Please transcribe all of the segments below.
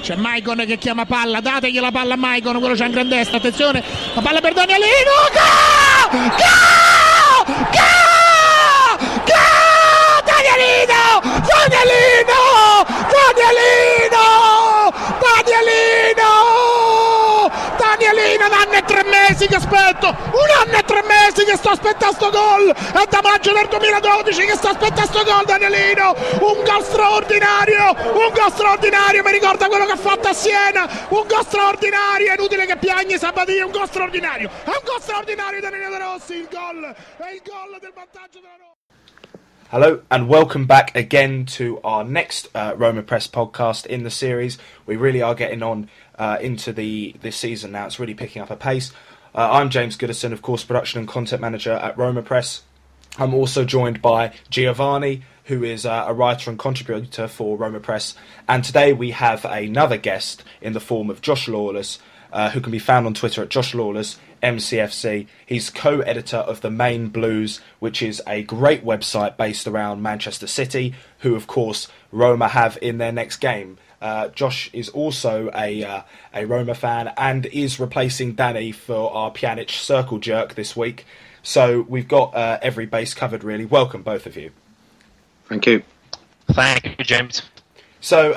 C'è Maicon che chiama palla, dategli la palla a Maicon, quello c'ha un gran destro, attenzione, la palla per Danielino, Danielino, un anno e 3 mesi che aspetto, un anno e 3 mesi che sto aspettando sto gol, è da maggio del 2012 che sto aspettando sto gol, Danielino, un gol straordinario, mi ricorda quello che ha fatto a Siena, un gol straordinario, è inutile che piagni Sabatini, è un gol straordinario Daniele De Rossi, il gol del vantaggio della Roma. Hello and welcome back again to our next Roma Press podcast in the series. We really are getting on into this season now. It's really picking up a pace. I'm James Goodison, of course, production and content manager at Roma Press. I'm also joined by Giovanni, who is a writer and contributor for Roma Press. And today we have another guest in the form of Josh Lawless, who can be found on Twitter at Josh Lawless MCFC. He's co-editor of The Main Blues, which is a great website based around Manchester City, who of course Roma have in their next game. Josh is also a Roma fan and is replacing Danny for our Pjanic circle jerk this week. So we've got every base covered really. Welcome both of you. Thank you. Thank you, James. So,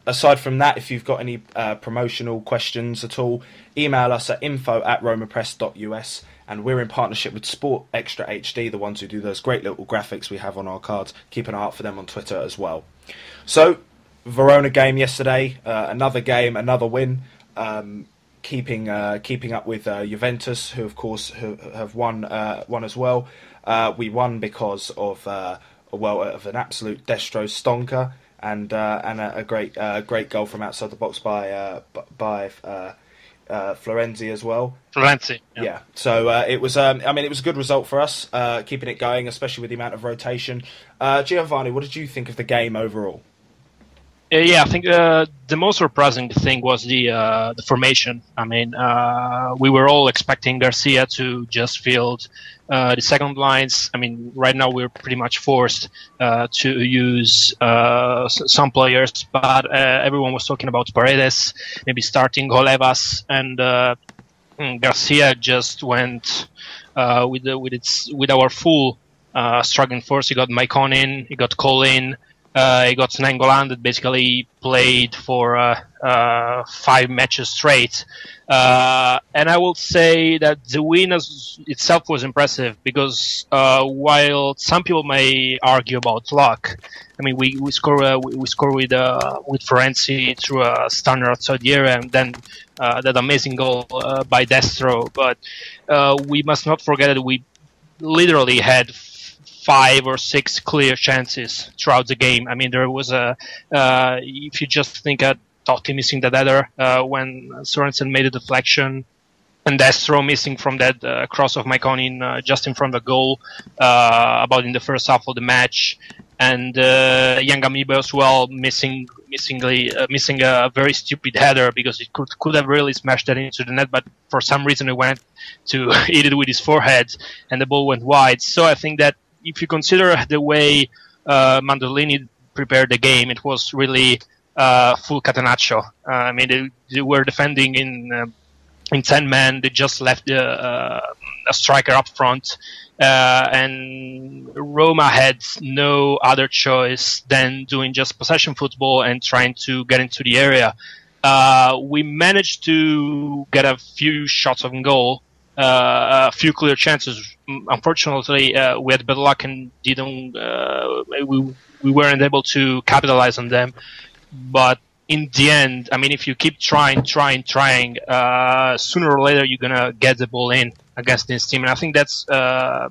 aside from that, if you've got any promotional questions at all, email us at info@romapress.us, and we're in partnership with Sport Extra HD, the ones who do those great little graphics we have on our cards. Keep an eye out for them on Twitter as well. So, Verona game yesterday, another game, another win, keeping up with Juventus, who of course have won as well. We won because of an absolute destro stonker. And a great goal from outside the box by Florenzi as well. Florenzi, yeah. So it was a good result for us, keeping it going, especially with the amount of rotation. Giovanni, what did you think of the game overall? Yeah, I think the most surprising thing was the formation. I mean, we were all expecting Garcia to just field the second lines. I mean, right now we're pretty much forced to use some players, but everyone was talking about Paredes, maybe starting Golevas, and Garcia just went with our full struggling force. He got Maicon in, he got Cole in. He got Nangolan that basically played for 5 matches straight. And I will say that the win itself was impressive because while some people may argue about luck, I mean, we score with Florenzi through a stunner outside the area and then that amazing goal by Destro. But we must not forget that we literally had 5 or 6 clear chances throughout the game. I mean, there was if you just think at Totti missing that header when Sorensen made a deflection, and Destro missing from that cross of Maicon just in front of the goal, about in the first half of the match, and Young Amiibo as well missing a very stupid header because it could have really smashed that into the net, but for some reason he went to hit it with his forehead and the ball went wide. So I think that if you consider the way Mandolini prepared the game, it was really full catenaccio. I mean, they were defending in 10 men. They just left a striker up front, and Roma had no other choice than doing just possession football and trying to get into the area. We managed to get a few shots on goal, a few clear chances. Unfortunately, we had bad luck and we weren't able to capitalize on them. But in the end, I mean, if you keep trying, sooner or later you're gonna get the ball in against this team. And I think that's was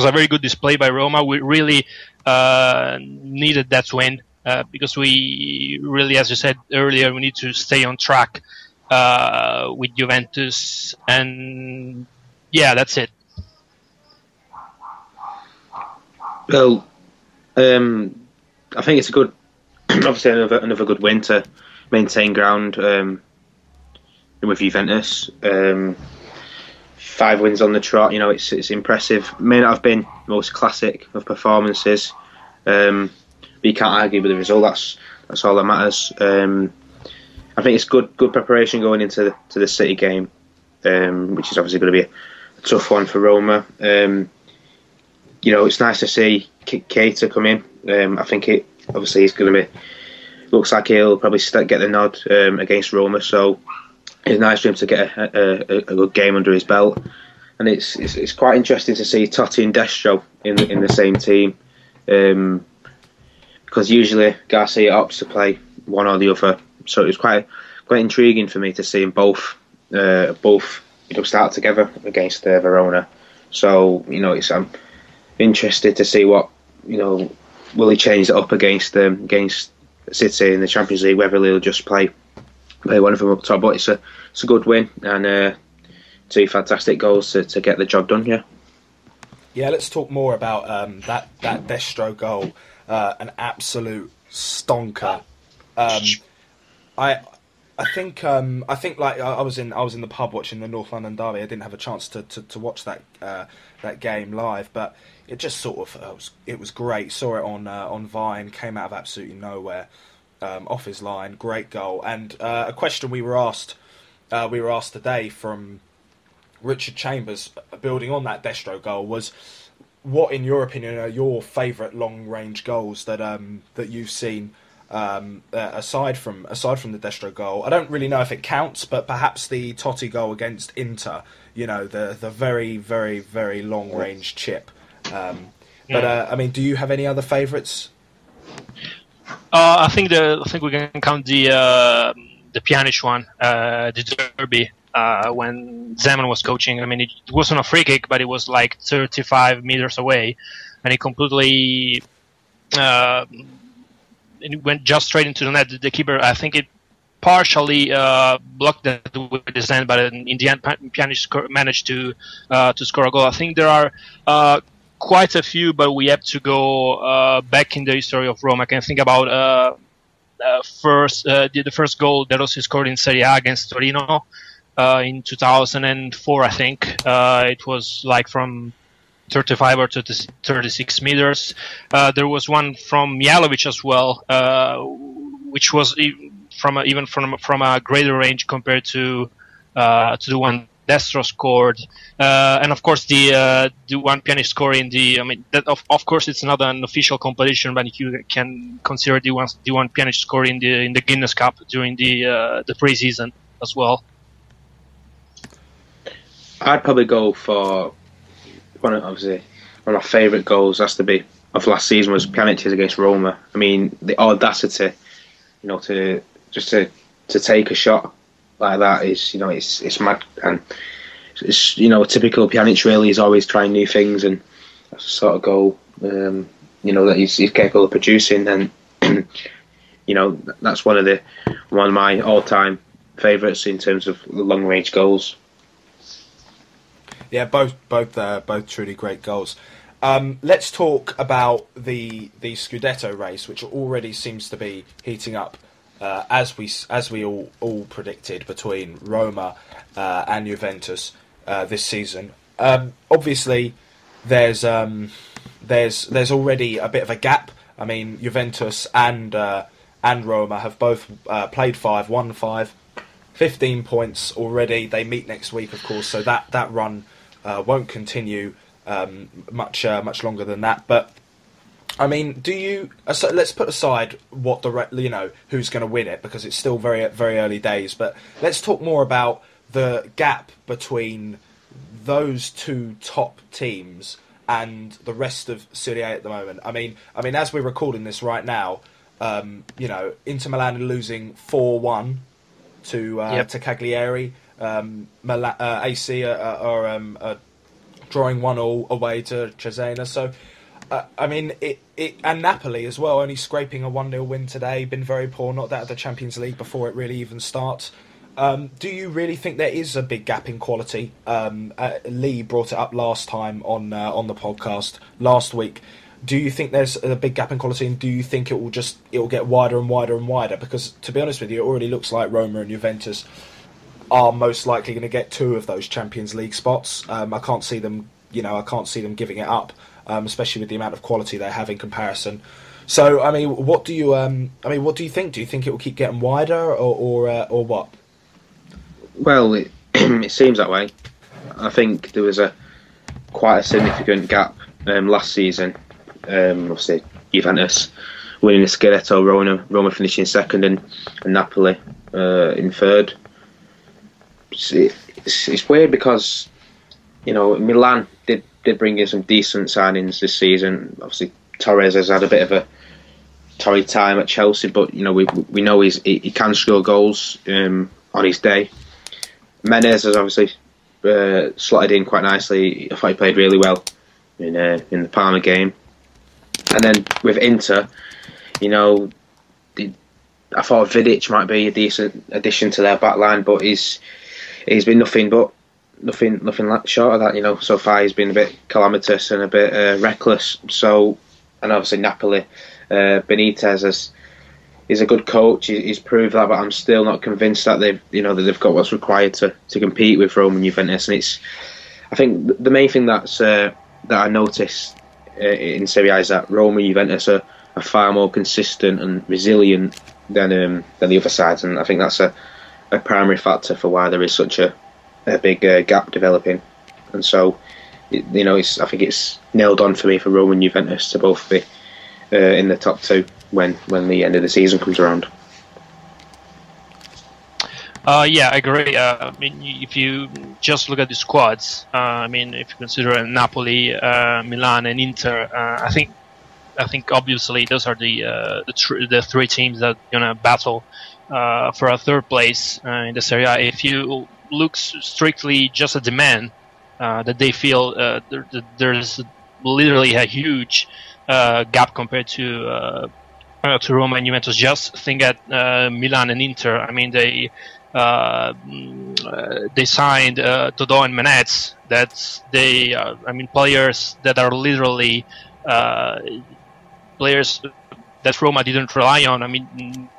a very good display by Roma. We really needed that win because we really, as you said earlier, we need to stay on track with Juventus. And yeah, that's it. Well, I think it's a good, obviously another good win to maintain ground with Juventus. 5 wins on the trot, you know, it's impressive. May not have been the most classic of performances, you can't argue with the result. That's all that matters. I think it's good preparation going into the City game, which is obviously going to be a tough one for Roma. It's nice to see Keita come in. I think obviously he's going to be. Looks like he'll probably get the nod against Roma, so it's nice for him to get a good game under his belt. And it's quite interesting to see Totti and Destro in the same team, because usually Garcia opts to play one or the other. So it was quite intriguing for me to see them both start together against Verona. So I'm interested to see what will he change it up against City in the Champions League, whether he'll just play one of them up top. But it's a good win and two fantastic goals to get the job done. Yeah, let's talk more about that Destro goal. An absolute stonker. I think like I was in the pub watching the North London derby. I didn't have a chance to watch that game live, but it just sort of it was great. Saw it on Vine. Came out of absolutely nowhere, off his line. Great goal. And a question we were asked today from Richard Chambers, building on that Destro goal, was what, in your opinion, are your favourite long range goals that you've seen? Aside from the Destro goal, I don't really know if it counts, but perhaps the Totti goal against Inter, the very, very, very long range chip. But I mean, do you have any other favourites? I think we can count the Pjanic one, the derby, when Zeman was coaching. I mean, it wasn't a free kick, but it was like 35 meters away, and he completely. It went just straight into the net. The keeper, I think it partially blocked that with his hand, but in the end, Pjanic managed to score a goal. I think there are quite a few, but we have to go back in the history of Roma. I can think about the first goal that Rossi scored in Serie A against Torino in 2004, I think. It was like from 35 or 36 meters. There was one from Mihajlovic as well, which was from a greater range compared to the one Destro scored, and of course the one Pjanic score in the. I mean, that of course it's not an official competition, but you can consider the one Pjanic score in the Guinness Cup during the pre-season as well. I'd probably go for one of my favourite goals has to be of last season was Pjanic's against Roma. I mean, the audacity, to take a shot like that is, it's mad, and it's typical Pjanic. Really, he's always trying new things, and that's the sort of goal that he's capable of producing. And that's one of my all-time favourites in terms of long range goals. Yeah, both truly great goals. Let's talk about the Scudetto race, which already seems to be heating up, as we all predicted, between Roma and Juventus this season. Obviously, there's already a bit of a gap. I mean, Juventus and Roma have both played 5, won 5, 15 points already. They meet next week, of course, so that run won't continue much longer than that. But I mean, so let's put aside what who's going to win it, because it's still very very early days. But let's talk more about the gap between those two top teams and the rest of Serie A at the moment. I mean, as we're recording this right now, Inter Milan are losing 4-1 to Cagliari. AC are drawing 1-1 away to Cesena. So, I mean, and Napoli as well, only scraping a 1-0 win today. Been very poor, not out of the Champions League before it really even starts. Do you really think there is a big gap in quality? Lee brought it up last time on the podcast last week. Do you think there's a big gap in quality, and do you think it will get wider and wider and wider? Because, to be honest with you, it already looks like Roma and Juventus are most likely going to get 2 of those Champions League spots. I can't see them giving it up, especially with the amount of quality they have in comparison. So, I mean, what do you think? Do you think it will keep getting wider, or what? Well, it seems that way. I think there was quite a significant gap last season. Obviously, Juventus winning the Scudetto, Roma finishing second, and Napoli in third. It's weird because, you know, Milan did bring in some decent signings this season. Obviously, Torres has had a bit of a torrid time at Chelsea, but you know we know he can score goals on his day. Menez has obviously slotted in quite nicely. I thought he played really well in the Parma game. And then with Inter, you know, I thought Vidic might be a decent addition to their back line, but he's been nothing short of that. You know, so far he's been a bit calamitous and a bit reckless. So, and obviously Napoli, Benitez is a good coach. He's proved that, but I'm still not convinced that they've got what's required to compete with Roma and Juventus. And I think the main thing that I noticed in Serie A is that Roma and Juventus are far more consistent and resilient than the other sides, and I think that's a primary factor for why there is such a big gap developing. And so, I think it's nailed on for me for Roma and Juventus to both be in the top two when the end of the season comes around. Yeah, I agree. I mean, if you just look at the squads, if you consider Napoli, Milan, and Inter, I think obviously those are the three teams that are gonna battle for a third place in the Serie A. If you look strictly just at the men that they feel, there's literally a huge gap compared to Roma and Juventus. Just think at Milan and Inter. I mean, they signed Todò and Menez. Players that are literally players that Roma didn't rely on. I mean,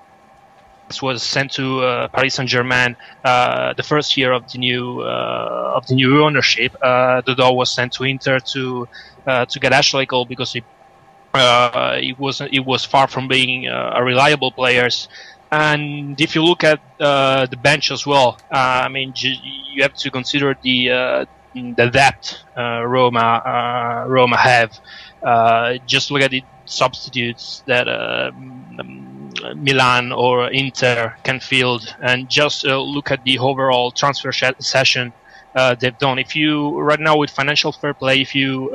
this was sent to Paris Saint-Germain the first year of the new ownership. Todò was sent to Inter to get Ashleigel because he was far from being a reliable player. And if you look at the bench as well, you have to consider the depth Roma have. Just look at the substitutes that Milan or Inter can field, and just look at the overall transfer session they've done. If you right now with financial fair play, if you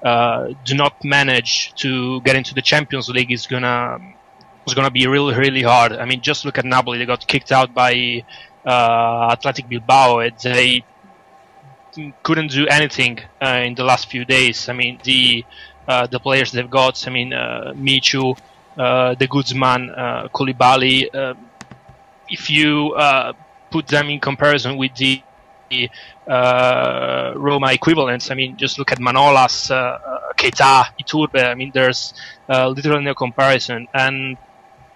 do not manage to get into the Champions League, it's gonna be really, really hard. I mean, just look at Napoli. They got kicked out by Athletic Bilbao. They couldn't do anything in the last few days. I mean, the players they've got. I mean, Michu, De Guzman, Koulibaly. If you put them in comparison with the Roma equivalents, I mean, just look at Manolas, Keita, Iturbe. I mean, there's literally no comparison. And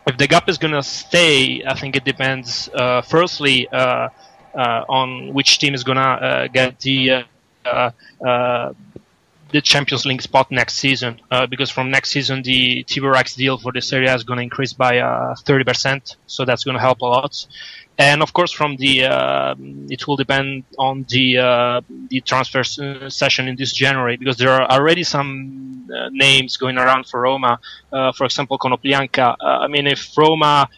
if the gap is going to stay, I think it depends, firstly, on which team is going to get the Champions League spot next season. Because from next season, the TV rights deal for the Serie A is going to increase by 30%, so that's going to help a lot. And of course, it will depend on the transfer session in this January, because there are already some names going around for Roma. For example, Konoplyanka. I mean, if Roma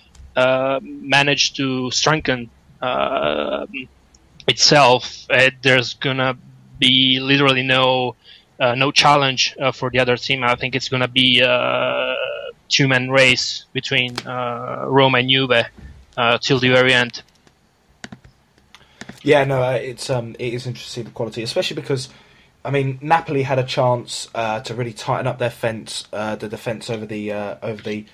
manage to strengthen itself, there's gonna be literally no challenge for the other team. I think it's gonna be a two-man race between Roma and Juve till the very end. Yeah, no, it is interesting to see the quality, especially because, I mean, Napoli had a chance to really tighten up their the defence over the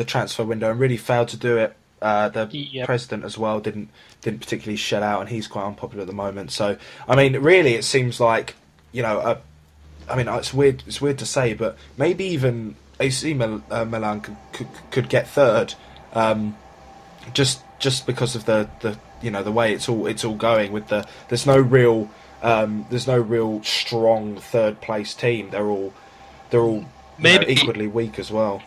transfer window, and really failed to do it. The president as well didn't particularly shell out, and he's quite unpopular at the moment. So, I mean, really, it seems like, you know, I mean, it's weird to say, but maybe even AC Milan could get third. Just because of the way it's all going with there's no real strong third place team. They're all equally weak as well.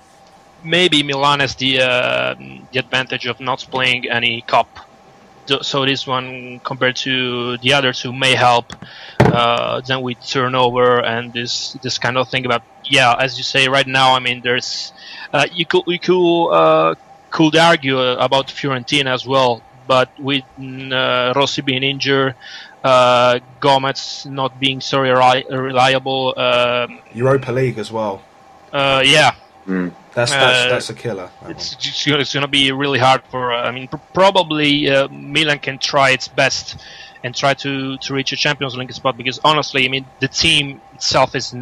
Maybe Milan has the advantage of not playing any cup, so this one compared to the other two may help. Then with turnover and this kind of thing. But yeah, as you say, right now, I mean, there's you could argue about Fiorentina as well, but with Rossi being injured, Gomez not being so reliable, Europa League as well. Yeah. That's a killer. It's going to be really hard for. Probably Milan can try its best and try to reach a Champions League spot, because honestly, I mean, the team itself is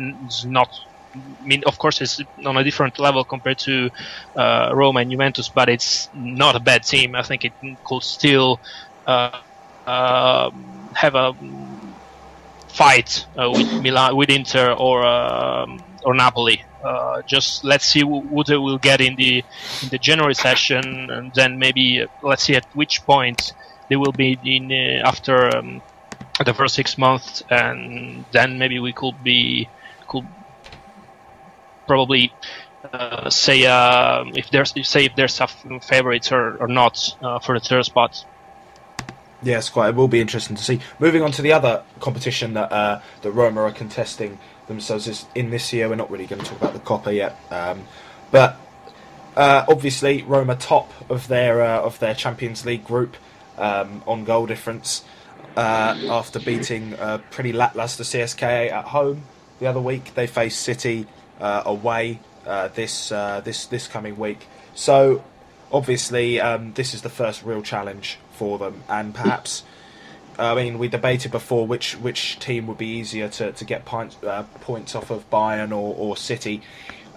not. I mean, of course, it's on a different level compared to Roma and Juventus, but it's not a bad team. I think it could still have a fight with Milan, with Inter, or Napoli. Just let's see what they will get in the January session, and then maybe let's see at which point they will be in after the first 6 months, and then maybe we could probably say if there's some favorites or not for the third spot. Yes, it will be interesting to see. Moving on to the other competition that Roma are contesting themselves in this year. We're not really going to talk about the Coppa yet, but obviously Roma top of their Champions League group on goal difference after beating pretty lackluster CSKA at home the other week. They face City away this coming week. So obviously this is the first real challenge for them, and perhaps. I mean, we debated before which team would be easier to get points off of, Bayern or City.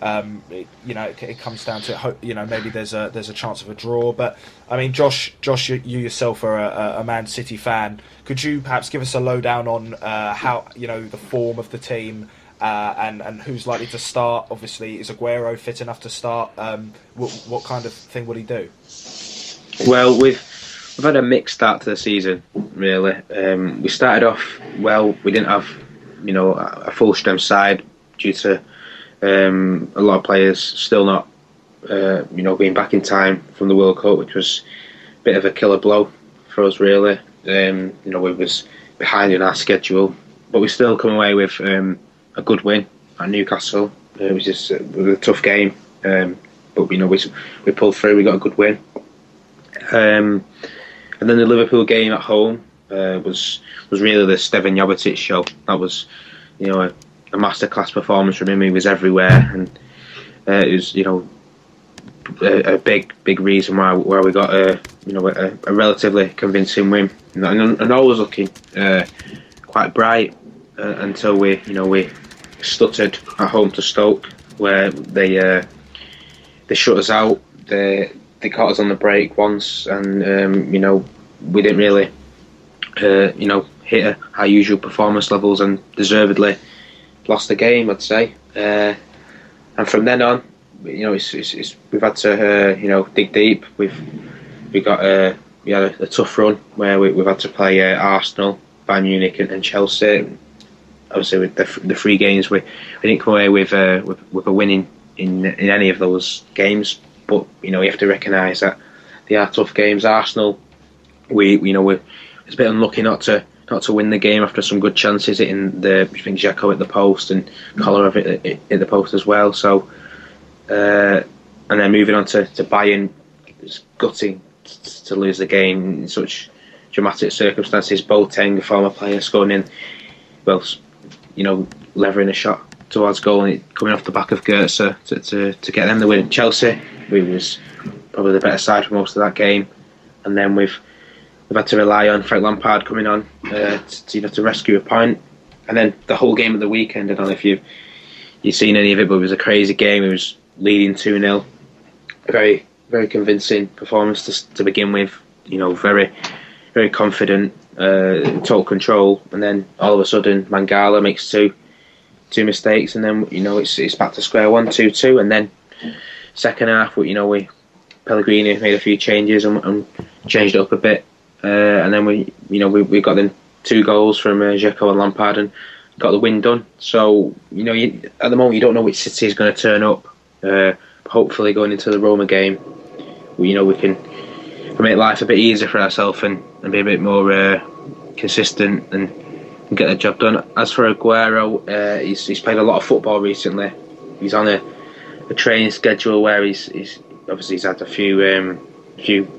It comes down to maybe there's a chance of a draw. But I mean, Josh, you yourself are a Man City fan. Could you perhaps give us a lowdown on how the form of the team and who's likely to start? Obviously, is Aguero fit enough to start? What kind of thing would he do? Well, we've had a mixed start to the season, really. We started off well. We didn't have, a full strength side due to a lot of players still not, being back in time from the World Cup, which was a bit of a killer blow for us, really. We was behind in our schedule, but we still come away with a good win at Newcastle. It was just a tough game, but we pulled through. We got a good win. And then the Liverpool game at home was really the Stevan Jovetic show. That was, a masterclass performance from him. He was everywhere, and it was, a big reason why we got a relatively convincing win. And all was looking quite bright until we stuttered at home to Stoke, where they shut us out. They caught us on the break once, and we didn't really hit our usual performance levels, and deservedly lost the game, I'd say. And from then on, we've had to dig deep. We had a tough run where we've had to play Arsenal, Bayern Munich, and Chelsea. Obviously, with the three games, we didn't come away with a win in any of those games. But you have to recognise that they are tough games. Arsenal, we it's a bit unlucky not to win the game after some good chances hitting Dzeko at the post and Kolarov at the post as well. So, and then moving on to Bayern, it's gutting to lose the game in such dramatic circumstances. Boateng, a former player, scoring in, levering a shot towards goal, and it coming off the back of Goetze to get them the win. Chelsea, we was probably the better side for most of that game, and then we've had to rely on Frank Lampard coming on to rescue a point, and then the whole game of the weekend. I don't know if you've seen any of it, but it was a crazy game. It was leading 2-0, a very very convincing performance to begin with. Very very confident, total control, and then all of a sudden Mangala makes two mistakes, and then it's back to square one, 2-2, and then second half, Pellegrini made a few changes and changed it up a bit, and then we got them 2 goals from Dzeko and Lampard, and got the win done. So at the moment you don't know which City is going to turn up. Hopefully, going into the Roma game, we can make life a bit easier for ourselves and be a bit more consistent and get the job done. As for Aguero, he's played a lot of football recently. He's on a training schedule where he's obviously had a few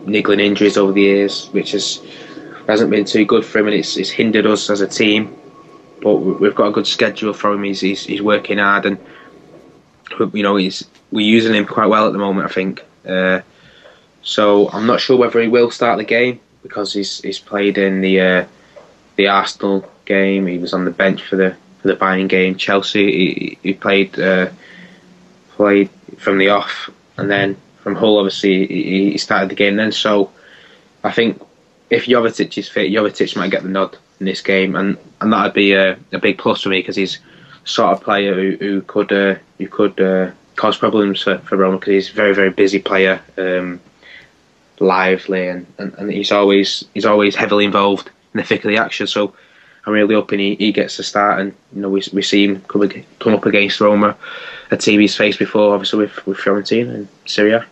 niggling injuries over the years, which hasn't been too good for him, and it's hindered us as a team. But we've got a good schedule for him. He's working hard, and we're using him quite well at the moment, I think. So I'm not sure whether he will start the game because he's played in the Arsenal game. He was on the bench for the Bayern game. Chelsea, he played from the off, and then from Hull, obviously he started the game then. So I think if Jovetic is fit, Jovetic might get the nod in this game, and that'd be a big plus for me because he's the sort of player who could cause problems for Roma because he's a very, very busy player, lively, and he's always heavily involved in the thick of the action. So I'm really hoping he gets the start, and we see him come up against Roma, a team he's faced before, obviously with Fiorentina and Serie A.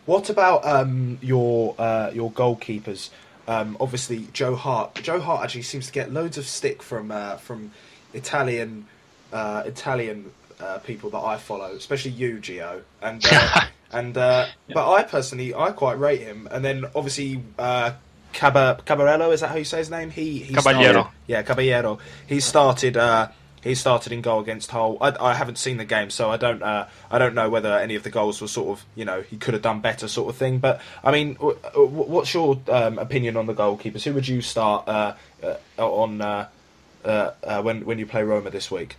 What about your goalkeepers? Obviously, Joe Hart. Joe Hart actually seems to get loads of stick from Italian people that I follow, especially you, Gio. And but I personally quite rate him. And then obviously Caballero, is that how you say his name? Caballero. Caballero. He started in goal against Hull. I haven't seen the game, so I don't know whether any of the goals were sort of he could have done better sort of thing. But I mean, what's your opinion on the goalkeepers? Who would you start on when you play Roma this week?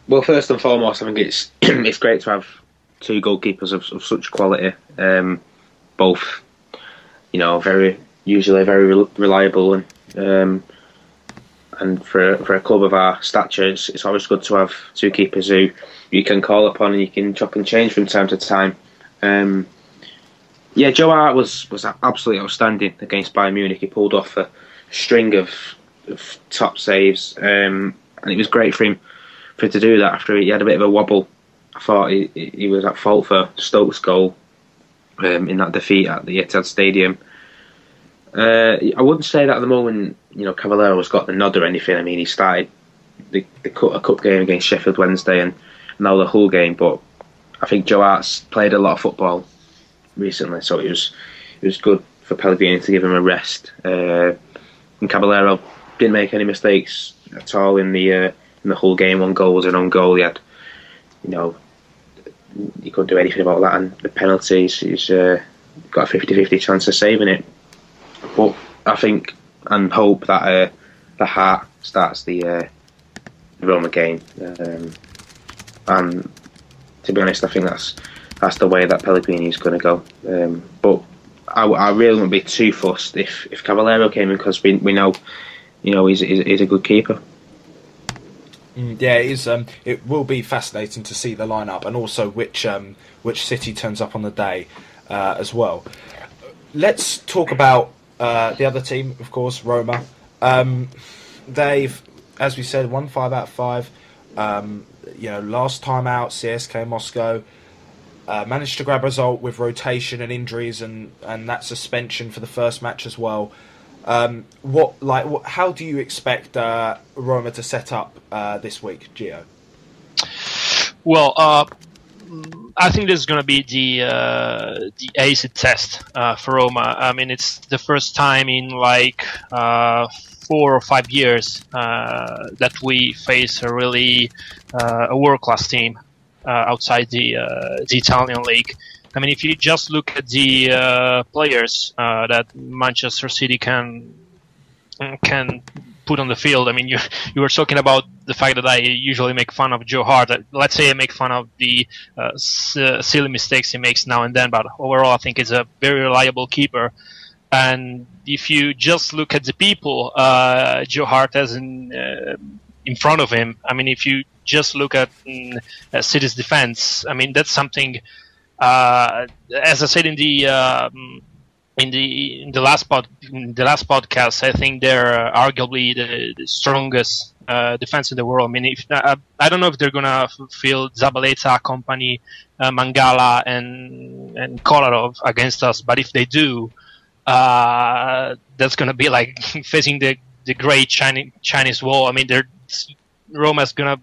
Well, first and foremost, I think it's it's great to have two goalkeepers of such quality. Both, usually very reliable, and for a club of our stature, it's always good to have two keepers who you can call upon and you can chop and change from time to time. Joe Hart was absolutely outstanding against Bayern Munich. He pulled off a string of top saves, and it was great for him to do that after he had a bit of a wobble. I thought he was at fault for Stoke's goal in that defeat at the Etihad Stadium. I wouldn't say that at the moment, Cavallero's got the nod or anything. I mean, he started a cup game against Sheffield Wednesday and now the Hull game, but I think Joe Hart's played a lot of football recently, so it was good for Pellegrini to give him a rest. And Caballero didn't make any mistakes at all in the Hull game. One goal was an own goal. He had, he couldn't do anything about that, and the penalties, he's got a 50-50 chance of saving it. But I think and hope that the Hart starts the Roma game, and to be honest, I think that's the way that Pellegrini is going to go. But I really wouldn't be too fussed if Caballero came in because we know, he's a good keeper. Yeah, it is. It will be fascinating to see the lineup and also which City turns up on the day as well. Let's talk about the other team, of course, Roma. They've, as we said, won 5 out of 5. Last time out, CSKA Moscow managed to grab a result with rotation and injuries and that suspension for the first match as well. How do you expect Roma to set up this week, Gio? Well, I think this is going to be the acid test for Roma. I mean, it's the first time in 4 or 5 years that we face a really a world-class team outside the Italian league. I mean, if you just look at the players that Manchester City can put on the field. I mean, you were talking about the fact that I usually make fun of Joe Hart. Let's say I make fun of the silly mistakes he makes now and then, but overall I think he's a very reliable keeper. And if you just look at the people Joe Hart has in front of him, I mean, if you just look at City's defense, I mean, that's something. As I said in the last podcast, I think they're arguably the strongest defense in the world. I mean, if I don't know if they're gonna field Zabaleta, Company, Mangala, and Kolarov against us, but if they do, that's gonna be like facing the great Chinese wall. I mean, Roma's gonna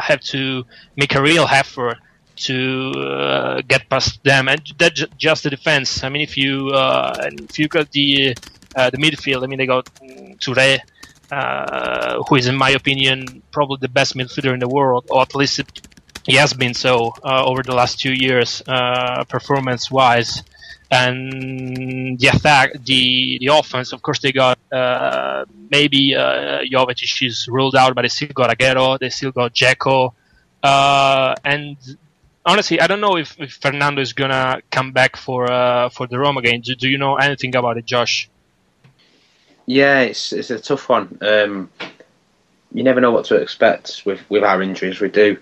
have to make a real effort to get past them, and that's just the defense. I mean, if you got the midfield, I mean, they got Touré, who is, in my opinion, probably the best midfielder in the world, or at least he has been so over the last 2 years, performance-wise. And the attack, the offense, of course, they got maybe Jovetic is ruled out, but they still got Aguero, they still got Dzeko, and honestly, I don't know if Fernando is gonna come back for the Roma game. Do you know anything about it, Josh? Yeah, it's a tough one. You never know what to expect with our injuries. We do.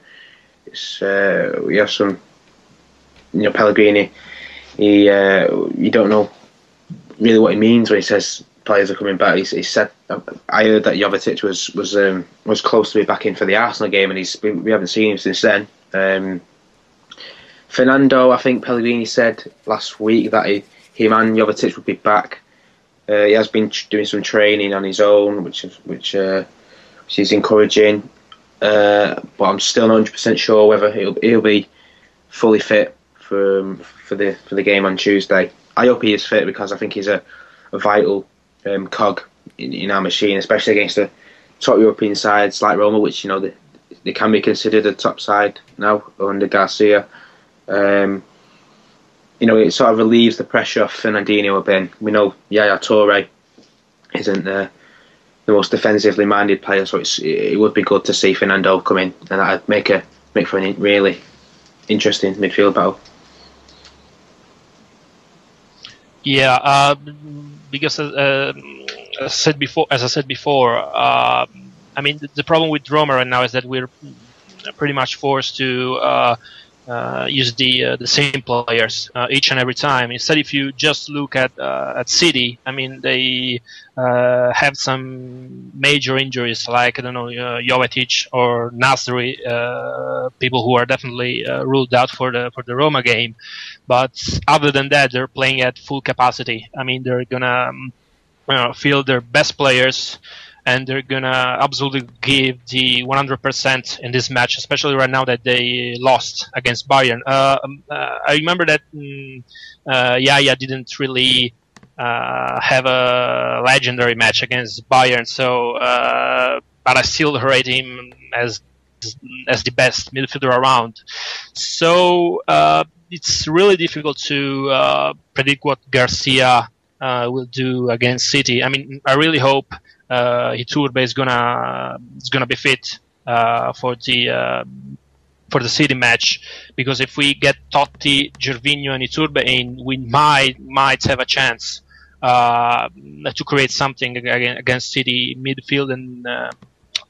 We have some, Pellegrini. You don't know really what he means when he says players are coming back. He said, I heard that Jovetic was close to be back in for the Arsenal game, and we haven't seen him since then. Fernando, I think Pellegrini said last week that him and Jovetic would be back. He has been doing some training on his own, which is encouraging. But I'm still not 100% sure whether he'll be fully fit for the game on Tuesday. I hope he is fit, because I think he's a vital cog in our machine, especially against the top European sides like Roma, which they can be considered a top side now under Garcia. It sort of relieves the pressure off Fernandinho a bit. We know Yaya Toure isn't the most defensively minded player, so it would be good to see Fernando come in, and that'd make for a really interesting midfield battle. Yeah, because as I said before, I mean, the problem with Roma right now is that we're pretty much forced to use the same players each and every time. Instead, if you just look at City, I mean, they have some major injuries, like, I don't know, Jovetic or Nasri, people who are definitely ruled out for the Roma game. But other than that, they're playing at full capacity. I mean, they're gonna field their best players, and they're gonna absolutely give the 100% in this match, especially right now that they lost against Bayern. I remember that Yaya didn't really have a legendary match against Bayern, so but I still rate him as the best midfielder around. So it's really difficult to predict what Garcia will do against City. I mean, I really hope Iturbe is gonna be fit for the City match, because if we get Totti, Gervinho, and Iturbe in, we might have a chance to create something against City midfield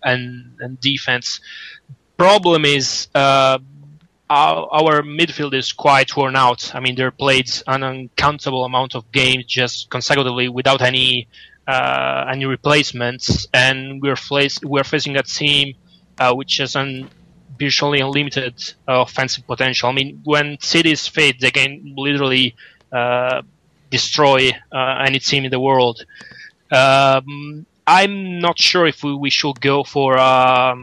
and defense. Problem is our midfield is quite worn out. I mean, they played an uncountable amount of games just consecutively without any replacements, and we're facing a team which has virtually unlimited offensive potential. I mean, when City is fit, they can literally destroy any team in the world. I'm not sure if we should go for a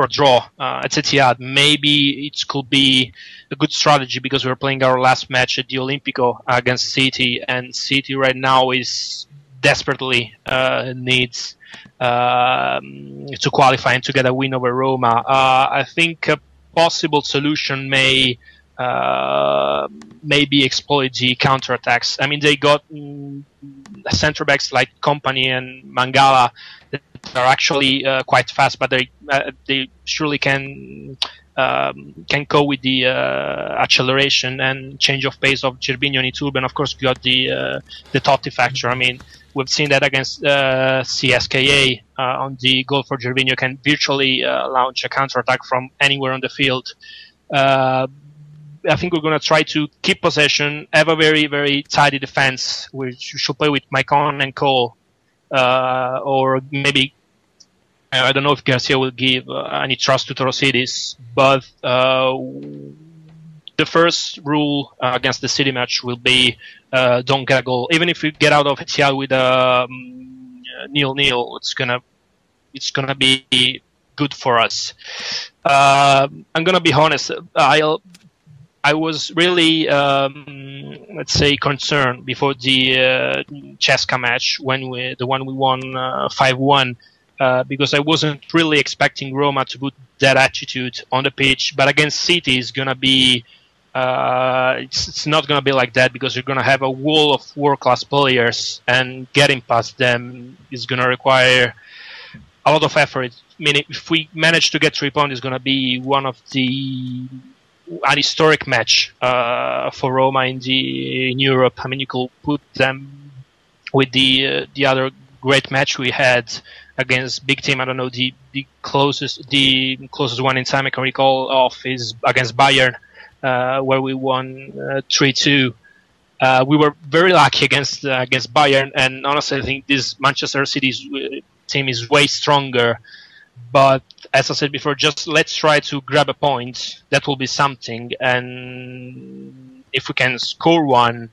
draw at Etihad. Maybe it could be a good strategy, because we're playing our last match at the Olimpico against City, and City right now is desperately needs to qualify and to get a win over Roma. I think a possible solution may maybe exploit the counterattacks. I mean, they got centre backs like Company and Mangala that are actually quite fast, but they surely can go with the acceleration and change of pace of Gervinho and Iturbe. And of course, you got the Totti factor. I mean, we've seen that against CSKA on the goal for Gervinho, can virtually launch a counterattack from anywhere on the field. I think we're going to try to keep possession, have a very, very tidy defense. We should play with Maicon and Cole or maybe I don't know if Garcia will give any trust to Torosidis, but the first rule against the City match will be don't get a goal. Even if we get out of Etihad with a 0-0, it's gonna be good for us. I'm gonna be honest. I was really, let's say, concerned before the Cesca match the one we won 5-1. Because I wasn't really expecting Roma to put that attitude on the pitch, but against City is gonna be it's not gonna be like that, because you're gonna have a wall of world-class players, and getting past them is gonna require a lot of effort. I mean, if we manage to get 3 points, it's gonna be one of an historic match for Roma in Europe. I mean, you could put them with the other great match we had against big team. I don't know, the closest one in time I can recall of is against Bayern, where we won 3-2. We were very lucky against Bayern, and honestly, I think this Manchester City's team is way stronger. But as I said before, just let's try to grab a point. That will be something, and if we can score one,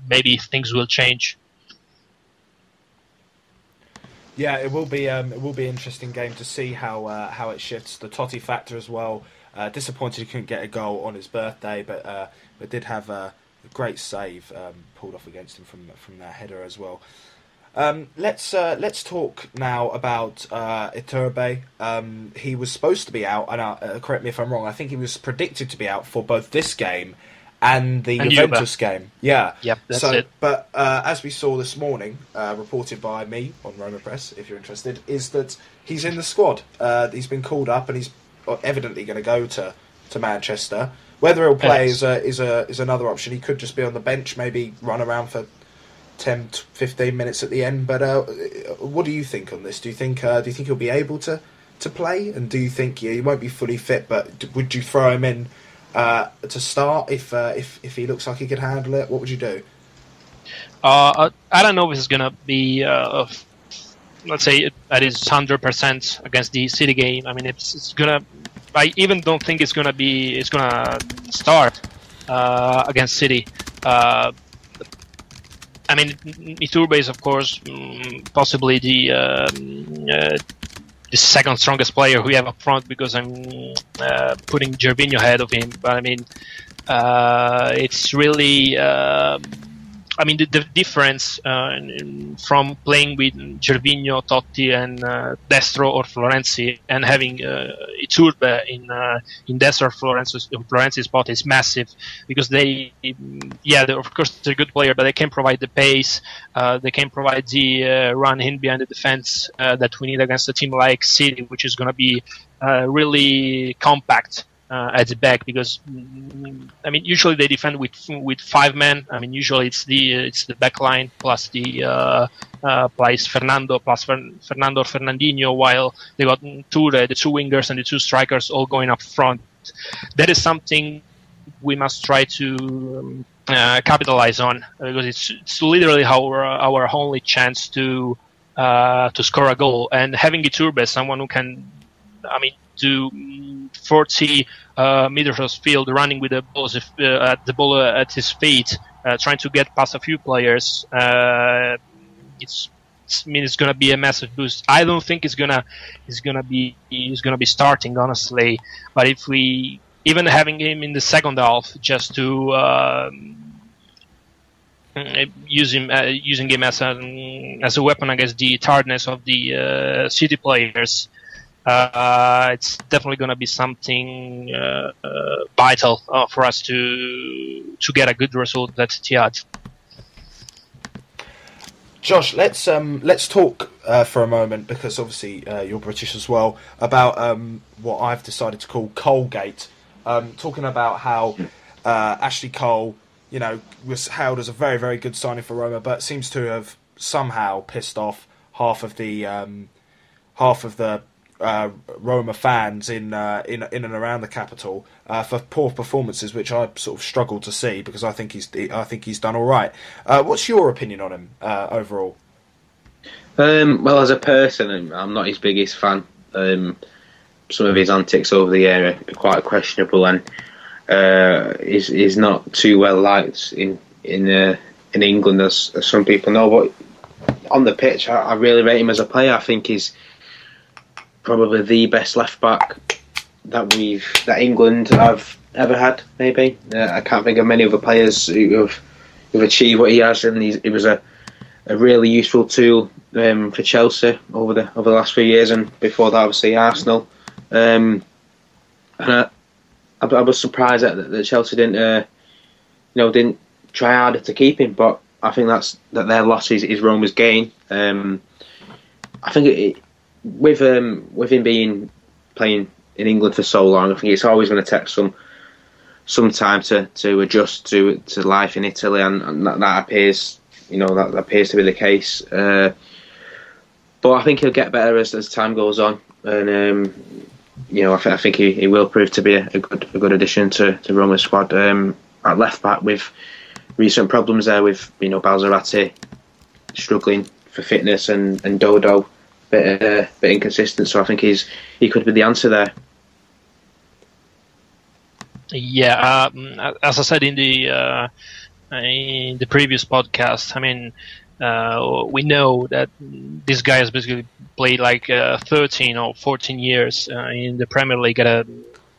maybe things will change. Yeah, it will be an interesting game to see how it shifts. The Totti factor as well. Disappointed he couldn't get a goal on his birthday, but did have a great save pulled off against him from that header as well. Let's talk now about Iturbe. He was supposed to be out, and correct me if I'm wrong. I think he was predicted to be out for both this game and the Juventus game. Yeah. Yep, that's it. But as we saw this morning, reported by me on Roma Press, if you're interested, is that he's in the squad. He's been called up, and he's evidently going to go to Manchester. Whether he'll play is another option. He could just be on the bench, maybe run around for 10 to 15 minutes at the end. But what do you think on this? Do you think he'll be able to play? And do you think he won't be fully fit? But would you throw him in to start if he looks like he could handle it? What would you do? I don't know if it's gonna be let's say at his 100% against the City game. I mean, it's gonna. I even don't think it's gonna start against City. I mean, Iturbe is of course possibly the second strongest player we have up front, because I'm putting Gervinho ahead of him. But I mean, it's really. I mean, the difference from playing with Gervinho, Totti, and Destro or Florenzi, and having Iturbe in Destro or Florenzi's spot is massive, because of course they're a good player, but they can provide the pace, they can provide the run in behind the defense that we need against a team like City, which is going to be really compact at the back, because I mean usually they defend with 5 men. I mean usually it's the back line plus the plus Fernando or Fernandinho, while they got the 2 wingers and the 2 strikers all going up front. That is something we must try to capitalize on, because it's literally our only chance to score a goal. And having Iturbe, someone who can, I mean, do 40 meters of field running with the ball at his feet, trying to get past a few players. It's going to be a massive boost. I don't think he's gonna be starting, honestly. But if we even having him in the second half, just to using him as a weapon against the tiredness of the City players. It's definitely going to be something vital for us to get a good result at Etihad. Josh, let's talk for a moment, because obviously you're British as well, about what I've decided to call Colegate. Talking about how Ashley Cole, was hailed as a very, very good signing for Roma, but seems to have somehow pissed off half of the Roma fans in and around the capital for poor performances, which I sort of struggle to see, because I think he's done all right. What's your opinion on him overall? Well, as a person, I'm not his biggest fan. Some of his antics over the year are quite questionable, and is not too well liked in England, as some people know. But on the pitch, I really rate him as a player. I think he's probably the best left back that England have ever had. Maybe I can't think of many other players who've achieved what he has, and he was a really useful tool for Chelsea over the last few years, and before that, obviously Arsenal. And I was surprised that Chelsea didn't try harder to keep him, but I think that their loss is Roma's gain. I think with him playing in England for so long, I think it's always going to take some time to adjust to life in Italy, and that appears that appears to be the case. But I think he'll get better as time goes on, and I think he will prove to be a good addition to Roma's squad. At left back, with recent problems there with Balzarati struggling for fitness and Dodo bit inconsistent, so I think he could be the answer there. Yeah, as I said in the previous podcast, I mean, we know that this guy has basically played like 13 or 14 years in the Premier League,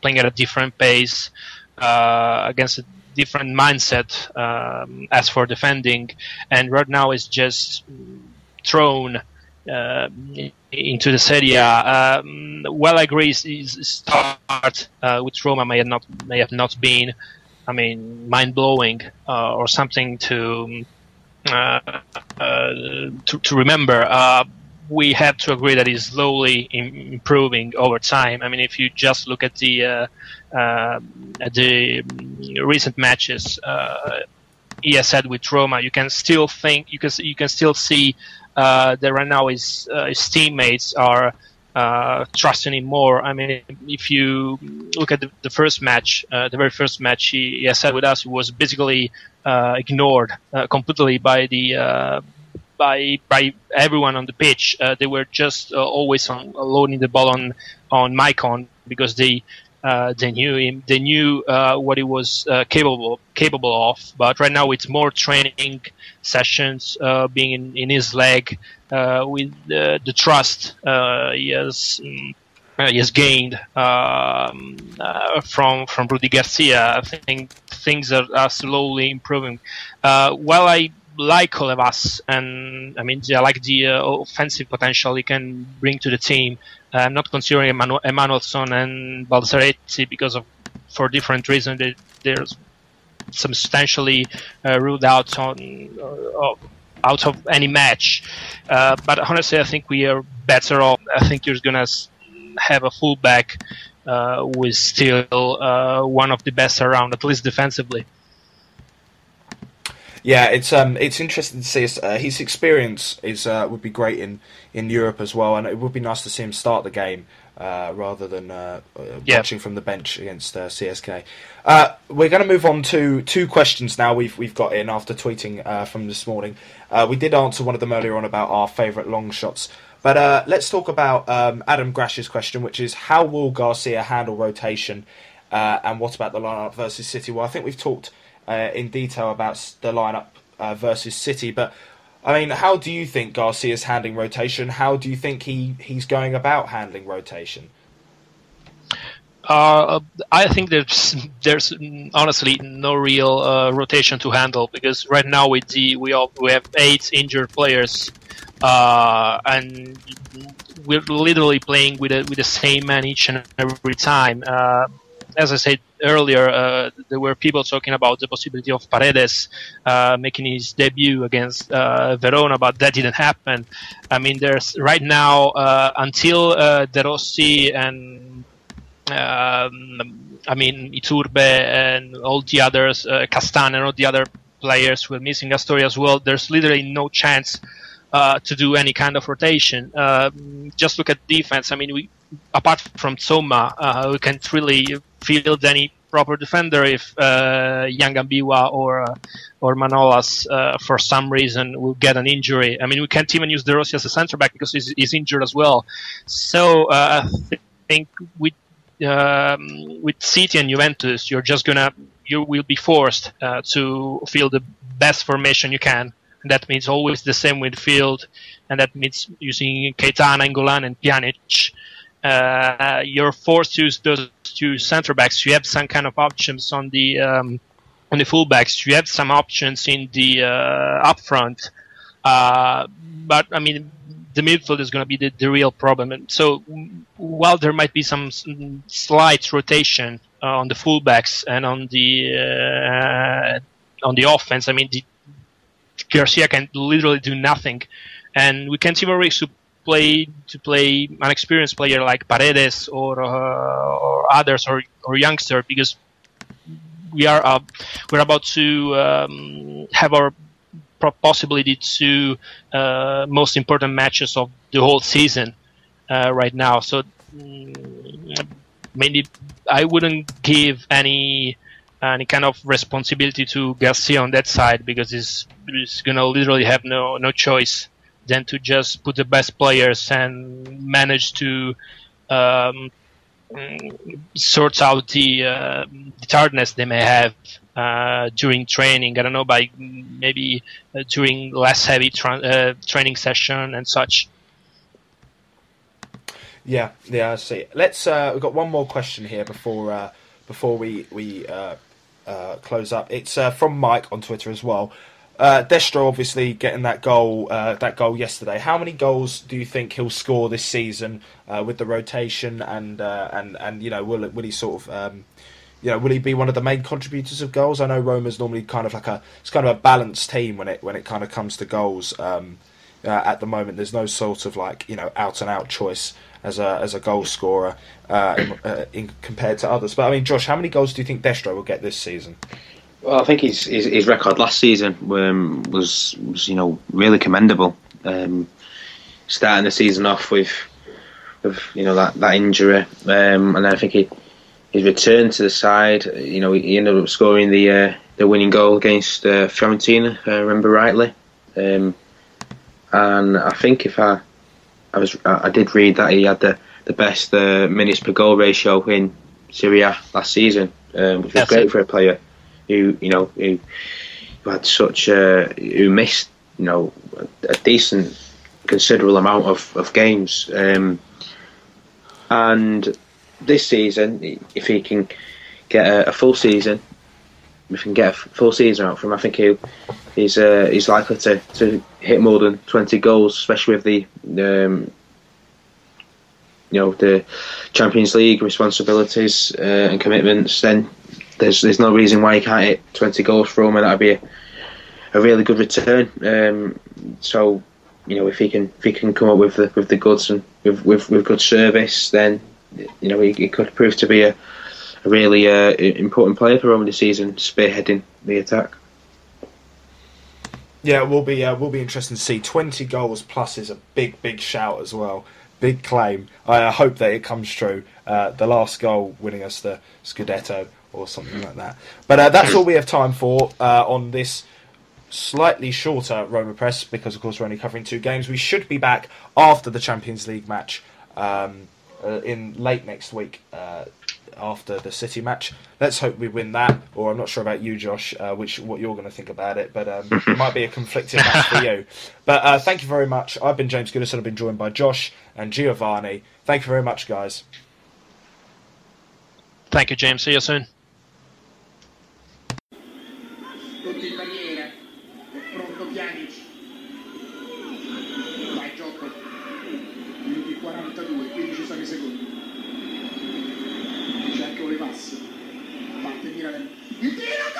playing at a different pace, against a different mindset as for defending, and right now is just thrown into the Serie A. Well, I agree, his start with Roma may have not been, I mean, mind blowing or something to remember. We have to agree that he's slowly improving over time. I mean, if you just look at the recent matches he has had with Roma, you can still see that right now his teammates are trusting him more. I mean, if you look at the first match, the very first match he has had with us, he was basically ignored completely by by everyone on the pitch. They were just always loading the ball on Maicon because they knew him. They knew what he was capable of. But right now, it's more training sessions being in his leg with the trust he has gained from Rudy Garcia. I think things are slowly improving. While I like Olevas, and I mean, I like the offensive potential he can bring to the team. I'm not considering Emanuelson and Balzaretti because for different reasons. They're substantially ruled out of any match. But honestly, I think we are better off. I think you're gonna have a fullback who is still one of the best around, at least defensively. Yeah, it's interesting to see his experience would be great in Europe as well, and it would be nice to see him start the game rather than watching from the bench against CSK. We're going to move on to two questions now we've got in after tweeting from this morning. We did answer one of them earlier on about our favourite long shots, but let's talk about Adam Grash's question, which is how will Garcia handle rotation, and what about the lineup versus City? Well, I think we've talked in detail about the lineup versus City, but I mean, how do you think Garcia's handling rotation? How do you think he's going about handling rotation? I think there's honestly no real rotation to handle, because right now we have 8 injured players, and we're literally playing with the same man each and every time. As I said earlier, there were people talking about the possibility of Paredes making his debut against Verona, but that didn't happen. I mean, there's right now until De Rossi and Iturbe and all the others, Castan and all the other players who are missing, Astori as well, there's literally no chance to do any kind of rotation. Just look at defense. I mean, apart from Soma, we can't really field any proper defender if Yangambiwa or Manolas for some reason will get an injury. I mean, we can't even use De Rossi as a centre back because he's injured as well. So I think with City and Juventus, you will be forced to field the best formation you can. And that means always the same midfield, and that means using Keita, Nainggolan, and Pjanic. You're forced to use those two centre backs. You have some kind of options on the full-backs. You have some options in the up front. But I mean, the midfield is going to be the real problem. And so while there might be some slight rotation on the full-backs and on the offense, I mean, Garcia can literally do nothing, and we can't even risk to play an experienced player like Paredes or others or youngster, because we're about to have our possibility to most important matches of the whole season right now. So mainly I wouldn't give any kind of responsibility to Garcia on that side, because he's gonna literally have no choice than to just put the best players and manage to sort out the tiredness they may have during training. I don't know, by maybe during less heavy training session and such. Yeah, I see. Let's. We've got one more question here before we close up. It's from Mike on Twitter as well. Destro obviously getting that goal yesterday. How many goals do you think he'll score this season with the rotation and will he sort of will he be one of the main contributors of goals? I know Roma's normally kind of like a balanced team when it kind of comes to goals. At the moment, there's no sort of out and out choice as a goal scorer in compared to others. But I mean, Josh, how many goals do you think Destro will get this season? Well, I think his record last season was really commendable. Starting the season off with that injury, and I think his return to the side. He ended up scoring the winning goal against Fiorentina, if I remember rightly. And I think I did read that he had the best minutes per goal ratio in Serie A last season, which was great for a player who had who missed a decent, considerable amount of games, and this season, if he can get a full season, out from him, I think he's likely to hit more than 20 goals, especially with the Champions League responsibilities and commitments. Then there's no reason why he can't hit 20 goals for Roma. That'd be a really good return. So if he can come up with the goods and with good service, then he could prove to be a really important player for Roma this season, spearheading the attack. Yeah, it will be interesting to see. 20 goals plus is a big shout as well. Big claim. I hope that it comes true. The last goal winning us the Scudetto or something like that. But that's all we have time for on this slightly shorter Roma Press, because of course we're only covering 2 games. We should be back after the Champions League match in late next week after the City match. Let's hope we win that, or I'm not sure about you, Josh, what you're going to think about it, but it might be a conflicting match for you. But thank you very much. I've been James Goodison. I've been joined by Josh and Giovanni. Thank you very much, guys. Thank you, James. See you soon. Tutti in barriera, pronto Pjanic, vai gioco, minuti 42, 15 secondi, c'è anche un pass, parte Milan, il tiro,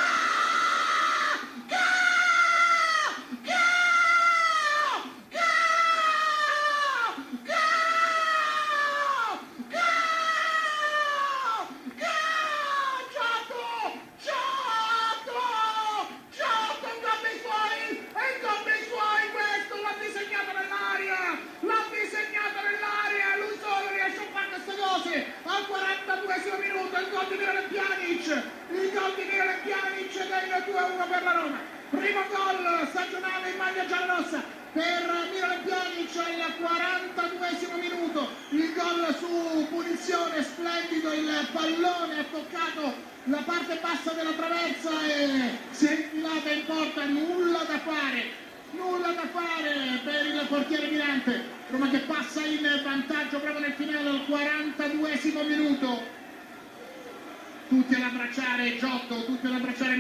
al 42esimo minuto il gol di Verona Pjanic, 2-1 per la Roma. Primo gol stagionale in maglia giallorossa per Milan Pjanic al 42esimo minuto. Il gol su punizione, splendido, il pallone ha toccato la parte bassa della traversa e si è infilata in porta. Nulla da fare per il portiere Mirante. Roma che passa in vantaggio proprio nel finale al 42esimo minuto. Tutti ad abbracciare Giotto, tutti ad abbracciare